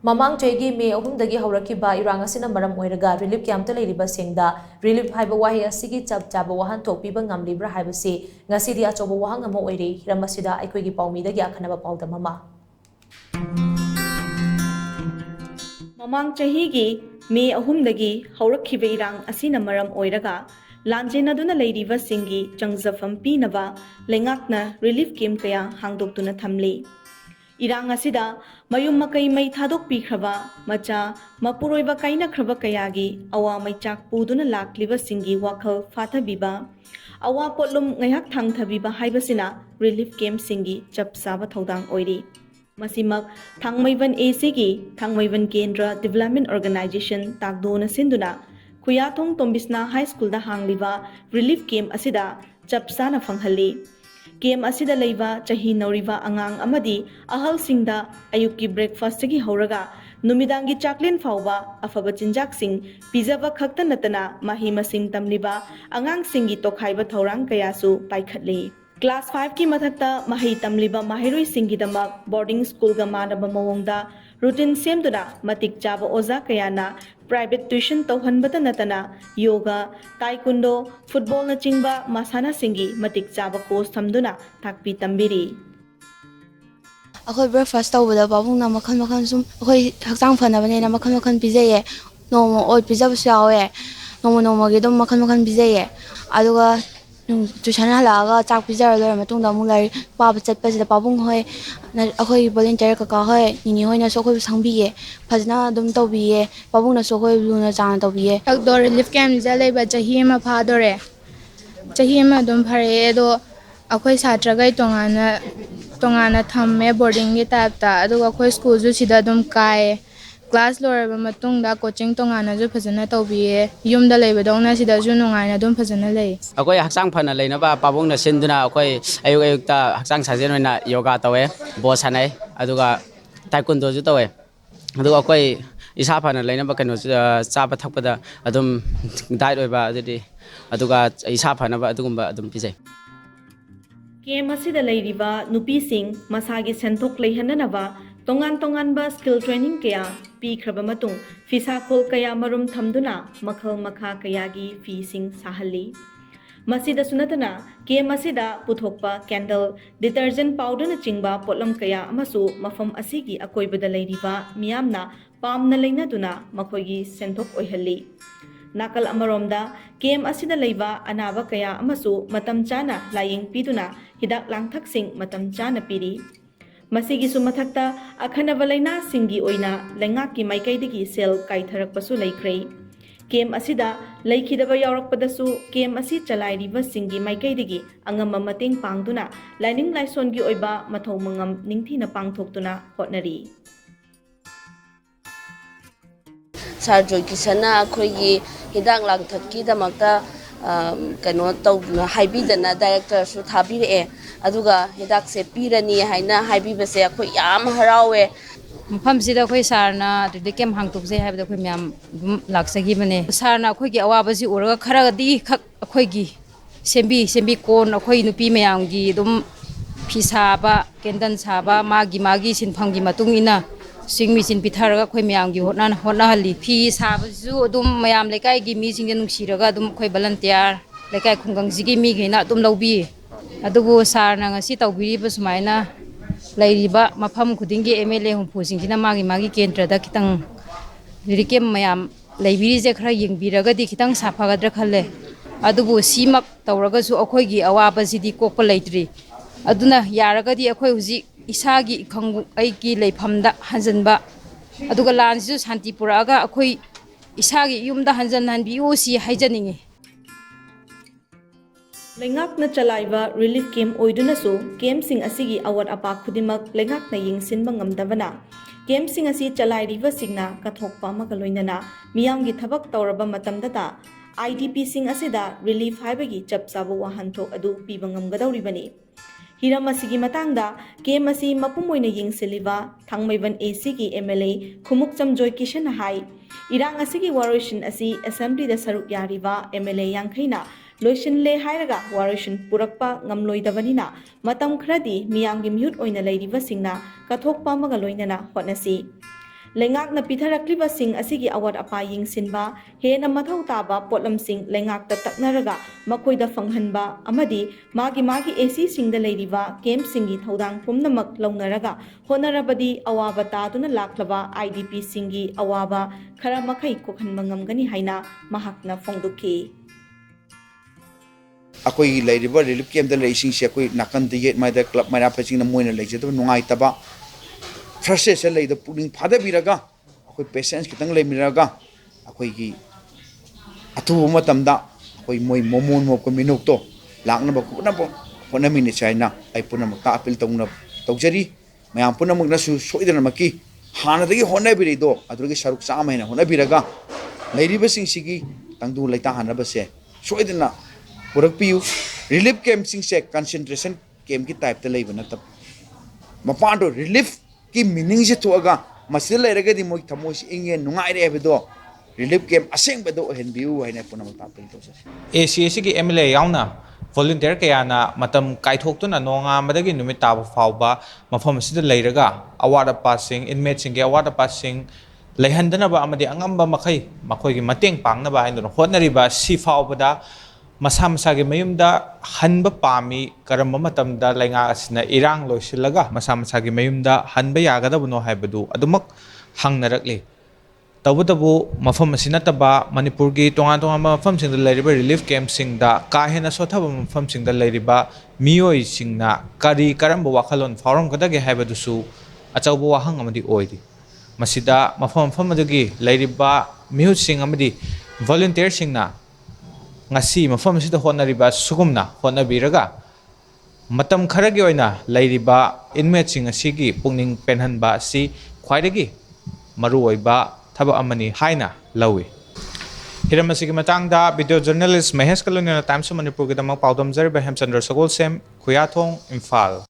Mamang chahi May 3 dagi hourakkhiba irang asina maram oiraga relief camp ta Leiriba Singda relief Haiba Wahei Asigi Chap Chaba Wahanthok Piba Ngamlibra haibasi ngasidi achouba wahang oiri Hiram asida eikhoigi paomee dagi akhannaba paodam mama. Mamang chahi gi May 3 dagi hourakkhiba irang asina maram oiraga lanjenaduna Leiriba singi changjafam pinaba lengakna relief camp kaya hangdoktuna thamli. Irang asida mayum makai mai thadok pikhraba macha mapuroiba kaina khraba kayagi awa mai chak puduna lakliba singi wakhal fathabiba awa potlum ngaiak thangthabiba haibasina relief camp singi chap chaba thodang oiri. Masimak Thangmaivan Asigi Thangmaivan Kendra Development Organization takdona sinduna Kuyathong Tombisna High School da hangliba relief camp asida chapsana phanghalli. Camp asida leiba chahi nauriba angang amadi ahal Singda ayuki breakfast gi houraga numidangi chaklin fauba afaba chinjak sing pizaba khakta natana mahi masing tamliba angang singi tokhaiba thorang kayasu paikhatli. Class 5 ki mathakta mahi tamliba mahiroi singi damak boarding school ga manaba mawongda routine semduna matik chaba oza kayana private tuition tauhanbata natana yoga taekwondo football na chingba masana singi matik chaba course thamduna takpi tambiri. Akhoi breakfast tawbada babungna makhan sum akhoi hakchang phanabane na makhan pijaye nomo oi pijabasu yawe nomo gi dum makhan pijaye aduga tuition halaga chak pijara loi matungda mu lai paba chatpasida babung hoi akhoi volunteer kaka hoi nini hoi na so khoi sangbiye phajna dum tawbiye babungna so khoi luna chana tawbiye akdor relief camp ja leiba chahi ma phadore chahi ma dum phare do akhoi satra gai tongana thamme boarding gi tapta aduga akhoi school ju sida dum kai class loraba matungda coaching tongana ju phajana tawbiye yumda leiba dongna sida ju nungaina dum phajana lei akoi hakchang phana leinaba pabungna sinduna akoi ayuk-ayukta hakchang sajen oina yoga tawe bo sanai aduga taekwondo ju tawe aduga akoi isa phana leinaba kano chaba thakpada adum diet oiba adudi aduga isa phana ba adugumba adum pijai. Camp asida leiriba nupi sing masagi senthok leihananaba tongan ba skill training kaya pikhraba matung fisa khol kaya marum thamduna makhal makha kaya gi fi sing sahalli. Masida sunatana camp asida puthokpa candle detergent powder na chingba potlam kaya amasu mafam asigi akoibada leiriba miyamna pamna leinaduna makhoigi senthok oihalli. Nakal amaromda camp asida leiba anaba kaya amasu matam chana laying piduna hidak langthak sing matam chana piri. Masigi sumathakta akhannaba laina singi oina lengaki maikaidagi sel kaitharakpasu laikhrei. Camp asida leikhidaba yaurakpadasu camp asi chalairiba singi maikaidagi angama mateng pangduna lining laisongi oiba mathau mangam ningthina pangthoktuna hotnari. Sarjoy kisana akhoi hidak langthakki damakta kano tawna haibidana director su thabire aduga hidak se pirani haina haibibase akhoi yam harawe mafam sida akhoi sarna de kem hangtuk se haibda akhoi myam laksagi bane sarna akhoi gi awabasi uraga kharagadi khak akhoi gi sembi kon akhoi nupi mayam gi dum phisaba kendan saba magi sinphangi matung ina singmi sin pitharaga akhoi mayam gi hotna halli phi sabasu dum mayam lekai gi mi singje nungsiraga dum akhoi volunteer lekai khunggang sigi mi geina dum lawbi adugu sarna ngasi tawbiriba sumaina Leiriba mafam khudingi MLA humpu singina magi kendra da kitang lirikem mayam leibiri je khara yengbiraga di kitang safagadra khalle adubu simak tawraga su akhoi gi awaba sidi kokpa leitri aduna yaraga di akhoi huji isagi khangu aigi leifamda hanjanba aduga lansisu shanti puraga akhoi isagi yumda hanjan hanbiu si haijaningi. Lengakna chalaiba relief camp oiduna so camp sing asigi awat apa khudimak lengakna yingsinba ngamdabana camp sing asi chalairiba singna kathokpa magaloinana miyamgi thabak tawraba matamdata IDP sing asida relief haibagi chap chaba wahanthok adu piba ngamgadawribani. Hiram asigi matangda camp asi mapumoina yingsiliba Thangmaivan Asigi MLA khumuk chamjoy kishan hai irang asigi waroishin asi assembly da saruk yariba MLA yangkhaina loishin le hairaga warishin purakpa ngamloidabanina matam khradi miyamgi mute oina leiriba singna kathokpa maga loinana hotnasi. Lengakna pitharakliba asigi awat apa yingsinba hena mathau taba potlamsing lengakta taknaraga makoida fanghanba amadi magi AC Singda Leiriba camp singi thodang pumnamak launaraga honarabadi awaba taduna laklaba IDP singi awaba khara makai kokhanba ngamgani haina mahakna fongduki. Akoi Leiriba relief camp da leising se akoi nakan de yet mai da club mai apaching na moina leije to nungai taba frustration lei da puning phada biraga akoi patience kitang lei miraga akoi gi atu matamda akoi moi momon mo ko minuk to lakna ba ku na bo hona mini chaina ai puna makta appeal tongna tawjari mayam puna magna su soidana maki hana dagi hona biri do adugi saruk sa maina hona biraga Leiriba sing sigi tangdu leita hana ba se soidana purak piu relief camp sing se concentration camp ki type ta leiba na tab mapando relief ki meaning se thoga masil leiraga di moi thamo si inge nungai re bedo relief camp aseng bedo hen biu haina puna makta appeal to se ACC ki MLA yauna volunteer kayana matam kaithoktu na nonga madagi numit taba fauba mafam sida leiraga award passing inmate sing award passing leihandana ba amadi angamba makai makoi gi mateng pangna ba hain hotnariba si faubada masa masa gi mayumda hanba pami karamba matamda lainga asina irang loisilaga masa masa gi mayumda hanba yagadabuno haibadu adumak hangnarakli Tabu mafam asinataba Manipur gi tonga mafam sing da Leiriba relief camp sing da kahena sothaba mafam sing da Leiriba miyoi sing na kari karamba wakhalon forum kadagi haibadusu achouba wahang amadi oiri masida mafam adagi Leiriba mihu sing amadi volunteer sing na ngasi mafam sida honariba sugumna honabiraga matam kharagi oina Leiriba inmate sing asigi pungning penhanba si khwaidagi maru oiba thaba amani haina lawi Hiram asigi matangda video journalist Mahesh Kalunina Times of Manipur gidamak paodam jariba Hemchandra Sagol Sem Khuyathong Imphal